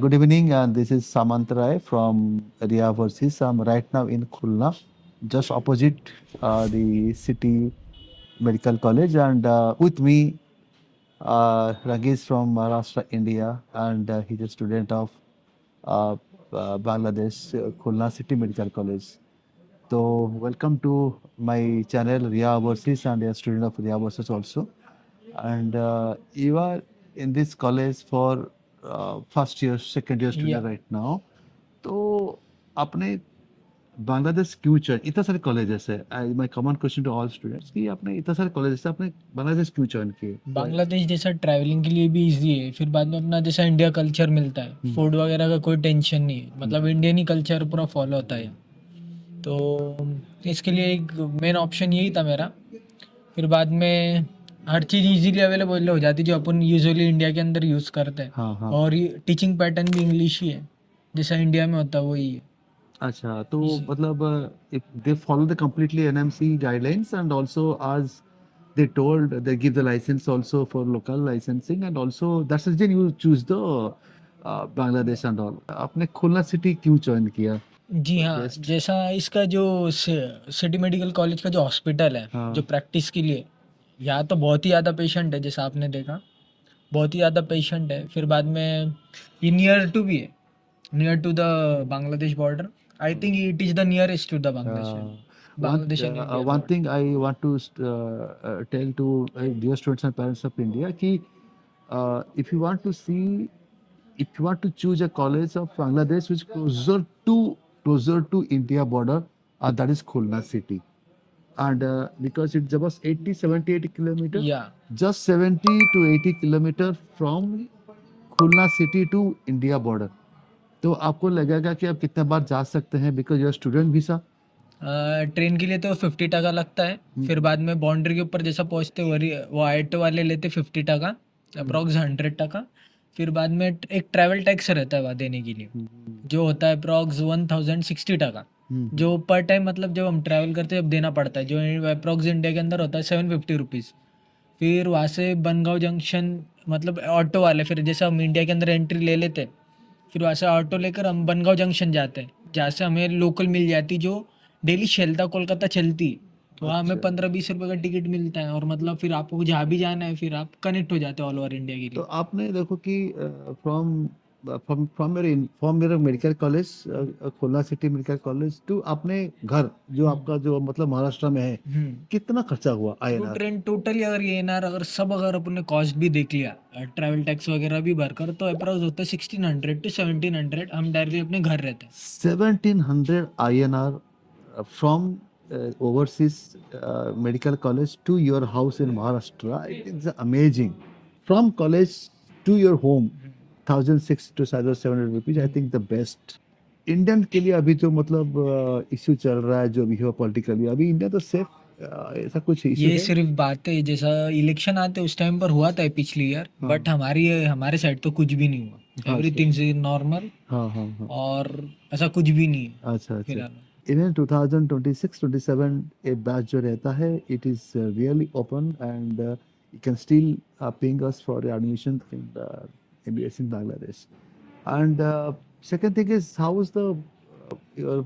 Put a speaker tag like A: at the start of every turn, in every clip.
A: Good evening, and this is Samant Rai from Ria Versus. I'm right now in Khulna, just opposite the City Medical College, and with me, Ragesh from Maharashtra, India, and he's a student of uh, Bangladesh, Khulna City Medical College. So, welcome to my channel, Ria Versus, and a student of Ria Versus also. And you are in this college for first year, second year
B: या
A: student right now. तो आपने बांग्लादेश क्यों चॉइन इतना सारे colleges है my common question to all students कि आपने इतना सारे कॉलेजेस है आपने बांग्लादेश क्यों चॉइन किए
B: बांग्लादेश जैसा ट्रैवलिंग के लिए भी इजी है, फिर बाद में अपना जैसा इंडिया कल्चर मिलता है, फूड वगैरह का कोई टेंशन नहीं है, मतलब इंडियन ही कल्चर पूरा फॉलो होता है। तो इसके लिए एक मेन ऑप्शन यही था मेरा। फिर बाद में हर चीज़ इजीली अवेलेबल हो जाती है जो अपन यूजुअली इंडिया के अंदर यूज़ करते हैं,
A: हाँ हाँ
B: और टीचिंग पैटर्न भी इंग्लिश ही है, जैसा इंडिया में होता है वही है।
A: अच्छा तो
B: इसी
A: मतलब if they follow the completely NMC guidelines and also as they told they give the license also for local licensing and also that's the reason you choose the Bangladesh and all आपने खुलना city क्यों join किया
B: जी हाँ,
A: best
B: जैसा इसका जो city medical college का जो hospital है,
A: हाँ
B: जो प्रैक्टिस के लिए, यहाँ तो बहुत ही ज़्यादा पेशेंट है, जैसा आपने देखा, बहुत ही ज़्यादा पेशेंट है। फिर बाद में ये नियर टू भी है, near to the Bangladesh border. I think it is the nearest to the Bangladesh, Bangladesh and India
A: one
B: border.
A: thing I want to tell to dear students and parents of India कि if you want to see if you want to choose a college of Bangladesh which is closer to India border that is Khulna city and because it's about 80 kilometer
B: या
A: just 70 to 80 kilometer from Khulna city to India border तो आपको लगेगा कि आप कितने बार जा सकते हैं because your student visa
B: train के लिए तो 50 टका लगता है। फिर बाद में बाउंड्री के ऊपर जैसा पहुँचते वो ऑटो वाले लेते 50 टका, अप्रॉक्स 100 टका। फिर बाद में एक ट्रैवल टैक्स रहता है वहाँ देने के लिए, जो होता है अप्रॉक्स 1060 टका, जो पर टाइम मतलब जब हम ट्रैवल करते हैं जब देना पड़ता है, जो अप्रॉक्स इंडिया के अंदर होता है 750 रुपीज़। फिर वहाँ से बनगांव जंक्शन, मतलब ऑटो वाले, फिर जैसे हम इंडिया के अंदर एंट्री ले लेते हैं, फिर वहाँ से ऑटो लेकर हम बनगांव जंक्शन जाते हैं, जहाँ से हमें लोकल मिल जाती जो डेली शेल्दा कोलकाता चलती है। वहाँ हमें
A: अच्छा
B: 15-20 रुपये का टिकट मिलता है, और मतलब फिर आपको जहाँ भी जाना है फिर आप कनेक्ट हो जाते हैं ऑल ओवर इंडिया के
A: तो
B: लिए।
A: आपने देखो कि फ्रॉम फ्रॉम मेरा medical college Khulna city medical college to अपने घर जो आपका जो मतलब महाराष्ट्र में है कितना खर्चा हुआ
B: वो
A: INR
B: ट्रेन टोटली अगर ये एन आर अगर सब अगर अपने कॉस्ट भी देख लिया, ट्रैवल टैक्स वगैरह भी भरकर, तो अप्रॉक्स होता है 1600 to 1700। हम डायरेक्टली अपने घर रहते हैं।
A: 1700 INR from overseas medical college to your house in Maharashtra. It is amazing. From college to your home, 1600 to 1700 rupees. I think the best. Indian के लिए अभी जो मतलब इश्यू चल रहा है जो भी हो पॉलिटिकली अभी इंडिया तो सेफ ऐसा कुछ इश्यू
B: ये
A: है
B: सिर्फ बातें, जैसा इलेक्शन आते उस टाइम पर हुआ था पिछली ईयर,
A: हाँ
B: बट हमारे साइड तो कुछ भी नहीं हुआ,
A: हाँ
B: एवरीथिंग इज नॉर्मल,
A: हाँ हाँ हाँ
B: और ऐसा कुछ भी नहीं है
A: अच्छा अच्छा
B: फिलहाल।
A: इवन 2026-27 ए बैच जो रहता है it is really open and you can still ping us for admission in MBS in Bangladesh and second thing is how is the your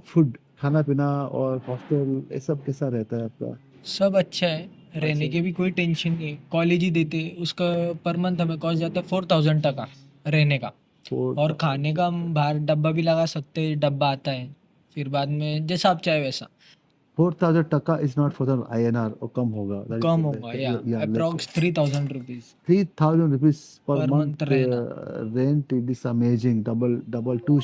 A: food खाना पीना और हॉस्टल ये सब कैसा रहता है आपका
B: सब अच्छा है, रहने
A: अच्छा
B: के भी कोई टेंशन नहीं है, कॉलेज ही देते, उसका पर मंथ हमें कॉस्ट जाता है 4000 टका रहने का, और
A: फोर
B: खाने का हम बाहर डब्बा भी लगा सकते हैं, डब्बा आता है। फिर बाद में जैसा आप चाहे वैसा
A: 4000 टका is not for the INR और कम होगा
B: कम होगा, या
A: let's
B: approx 3000 rupees
A: 3000 rupees per
B: per month
A: month
B: रहना।
A: rent it is amazing double
B: या
A: two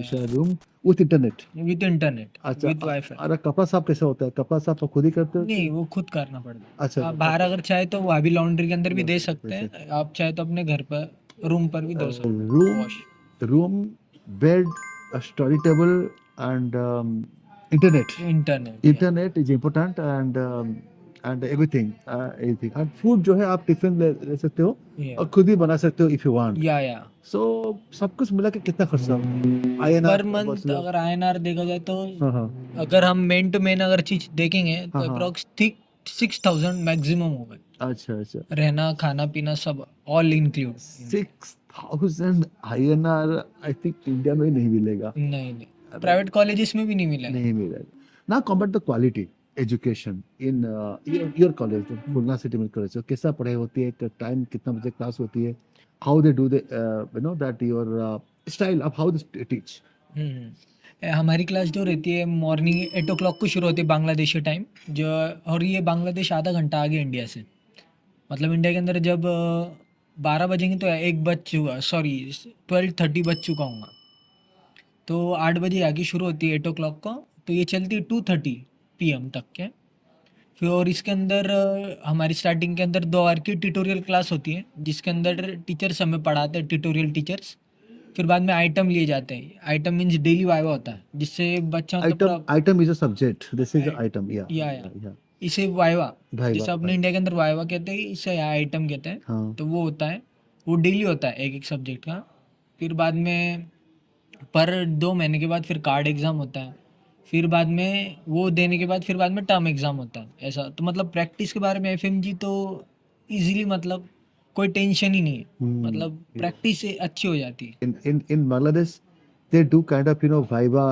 A: share room with internet
B: with internet
A: अच्छा
B: विद वाईफाई।
A: अरे कपड़ा साफ कैसे होता है कपड़ा साफ आप खुद ही करते हो
B: नहीं, वो खुद करना पड़ता है।
A: अच्छा
B: आप बाहर अगर चाहे तो वहाँ भी लॉन्ड्री के अंदर भी दे सकते
A: अच्छा
B: हैं, आप चाहे तो अपने घर पर रूम पर भी दो सकते हैं
A: room
B: wash.
A: Room bed study table and internet
B: internet
A: internet is important and everything and food जो है आप टिफिन ले सकते हो और खुद ही बना सकते हो if you want
B: या
A: so सब कुछ मिला के कितना खर्चा INR
B: पर मंथ अगर INR देखा जाए तो
A: हाँ हाँ
B: अगर हम मेन टू मेन अगर चीज देखेंगे
A: हाँ
B: तो
A: हाँ
B: अप्रॉक्स 6,000 मैक्सिमम होगा।
A: अच्छा अच्छा,
B: रहना खाना पीना सब all include.
A: 6,000 INR I think India में नहीं मिलेगा।
B: नहीं नहीं,
A: अरे,
B: प्राइवेट कॉलेजेस में भी नहीं मिलेगा।
A: नहीं मिलेगा ना। Compare the quality education in your college, Khulna city में कॉलेज, कैसा पढ़ाई होती है, टाइम कितना बजे क्लास होती है, how they do the you know that your style of how they teach.
B: हमारी क्लास जो रहती है मॉर्निंग 8 o'clock को शुरू होती है बांग्लादेशी टाइम जो, और ये बांग्लादेश आधा घंटा आगे इंडिया से। मतलब इंडिया के अंदर जब 12 बजेंगे तो 1 बज चुका, सॉरी 12:30 बज चुका हूँगा। तो 8 बजे आगे शुरू होती है 8 o'clock को, तो ये चलती है 2:30 PM तक के। फिर और इसके अंदर हमारी स्टार्टिंग के अंदर 2 आवर की ट्यूटोरियल क्लास होती है जिसके अंदर टीचर्स हमें पढ़ाते हैं, ट्यूटोरियल टीचर्स। फिर बाद में आइटम लिए जाते हैं। आइटम मीन्स डेली वाइवा होता है जिससे बच्चा मतलब
A: आइटम,
B: पूरा
A: item is a subject, this is
B: I-
A: item, या
B: या
A: या
B: इसे वाइवा,
A: भाई
B: जैसे
A: वाह
B: अपने
A: भाई,
B: इंडिया के अंदर वाइवा कहते हैं, इसे यहाँ आइटम कहते हैं।
A: हाँ
B: तो वो होता है, वो डेली होता है एक एक सब्जेक्ट का। फिर बाद में पर 2 महीने के बाद फिर कार्ड एग्ज़ाम होता है। फिर बाद में वो देने के बाद फिर बाद में टर्म एग्ज़ाम होता है। ऐसा तो मतलब प्रैक्टिस के बारे में FMG तो इजीली, मतलब कोई टेंशन ही नहीं है। मतलब प्रैक्टिस से अच्छी हो जाती है।
A: in Bangladesh they do kind of Viva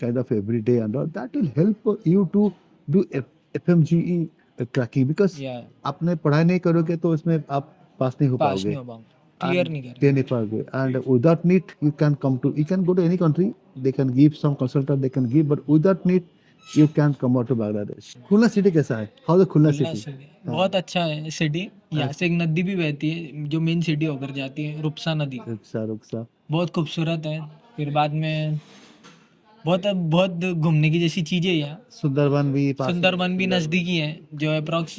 A: kind of every day and all that will help you to do FMGE cracking because
B: या
A: आपने पढ़ाई नहीं करोगे तो उसमें आप पास नहीं हो
B: पास
A: पाओगे
B: नहीं हो पाऊंगा, क्लियर
A: and
B: नहीं कर
A: clear नहीं पाओगे and without NEET you can go to any country, they can give some consultant, they can give, but without NEET you can come out to Bangladesh. Khulna city कैसा है, how the Khulna
B: Khulna
A: city?
B: City बहुत अच्छा है city. यहाँ से एक नदी भी बहती है जो मेन सिटी होकर जाती है, रुपसा नदी।
A: रुकसा रुकसा,
B: बहुत खूबसूरत है। फिर बाद में बहुत बहुत घूमने की जैसी चीज़ें हैं यहाँ।
A: सुंदरबन भी पास में,
B: सुंदरबन भी नज़दीकी है जो अप्रॉक्स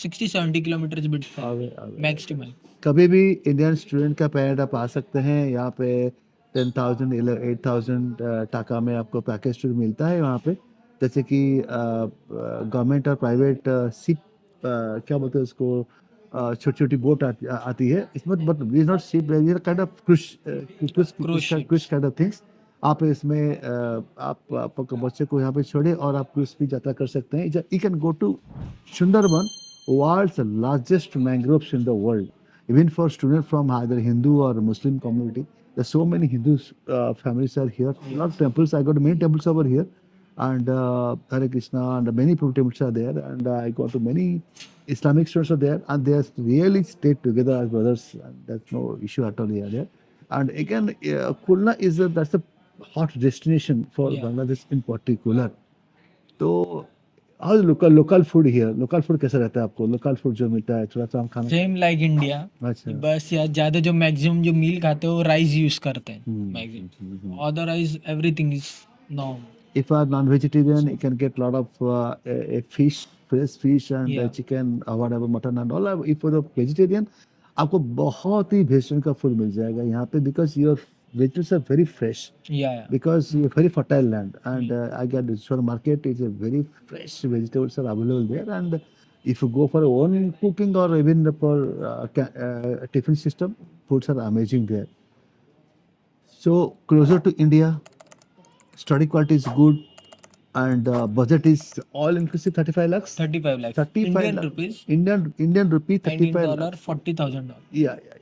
B: 60-70 किलोमीटर बिटता है
A: आगे आगे
B: मैक्स टू मैक्स।
A: कभी भी इंडियन स्टूडेंट का पेरेंट आप आ सकते हैं यहाँ पे। 10,000 8,000 टाका में आपको पैकेज टूर मिलता है वहाँ पे। जैसे कि गवर्नमेंट और प्राइवेट शिप, क्या बोलते हैं उसको, छोटी छोटी बोट आती है इसमें, but is not ship, kind of
B: cruise
A: cruise
B: ships.
A: Kind of things. आप इसमें आप आपके बच्चे को यहाँ पे छोड़े और आप क्रूज भी यात्रा कर सकते हैं। You can go to Sundarban, world's largest mangroves in the world. Even for students from either Hindu or Muslim community, there's so many Hindu families are here. A lot of temples. I got many temples over here, and Hare Krishna and many temples are there. And I got to many Islamic students are there, and they are really stayed together as brothers. And there's no issue at all here. There. And again, Khulna is that's a hot destination for
B: या
A: Bangladesh in particular. तो how local food here, local food कैसा रहता है आपको, local food जो मिलता है थोड़ा सा हम खाना।
B: Same like India.
A: अच्छा,
B: बस यार ज़्यादा जो मैक्सिमम जो मील खाते हैं वो राइस यूज़ करते हैं
A: hmm,
B: maximum. Otherwise everything is normal.
A: if you are non-vegetarian you can get lot of a fish, fresh fish and
B: या
A: chicken or whatever, mutton and all. If you're a vegetarian आपको बहुत ही vegetarian का food मिल जाएगा यहाँ पे, because your vegetables are very fresh,
B: या
A: because you're very fertile land and I get this sort of market is a very fresh vegetables are available there. And if you go for own cooking or even for tiffin system, foods are amazing there. So closer to India, study quality is good, and budget is all inclusive 35 lakhs.
B: 35 lakhs
A: 35
B: Indian
A: lakh
B: rupees,
A: Indian rupee,
B: and in
A: 35
B: dollar
A: lakhs.
B: $40,000।
A: Yeah, yeah, yeah.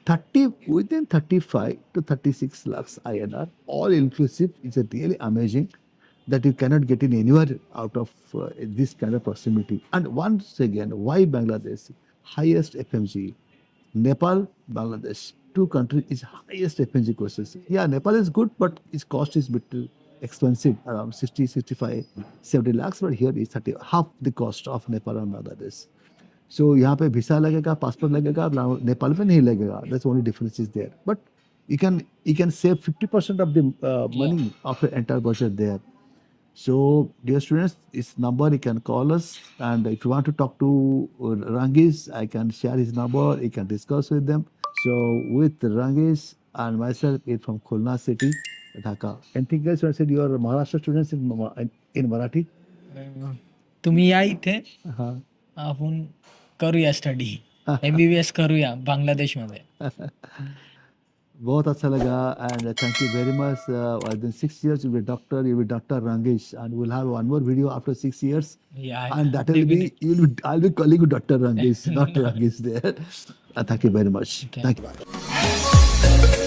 A: 30 within 35 to 36 lakhs INR, all inclusive, is a really amazing that you cannot get in anywhere out of this kind of proximity. And once again, why Bangladesh? Highest FMG. Nepal, Bangladesh, two countries is highest FMG courses. Yeah, Nepal is good, but its cost is bit expensive, around 60, 65, 70 lakhs. But here is 30, half the cost of Nepal and Bangladesh. So यहाँ पे visa लगेगा, passport लगेगा, नेपाल में नहीं लगेगा. That's only difference is there. But you can save 50% of the money of your entire budget there. So, dear students, this number you can call us, and if you want to talk to Rangis, I can share his number. You can discuss with them. So, with Rangis and myself, is from Khulna City, Dhaka. Anything else you want to say to your Maharashtra students in Marathi?
B: तुम्ही या इथे,
A: हाँ.
B: आपण करूया study, MBBS करूया बांगलादेशमध्ये।
A: बहुत अच्छा लगा and thank you very much. Within 6 years you'll be doctor. You'll be Dr. Rangesh, and we'll have one more video after 6 years,
B: Yeah,
A: and that will be
B: definitely.
A: I'll be calling you Dr. Rangesh, not Rangesh there. Thank you very much.
B: Okay.
A: Thank you.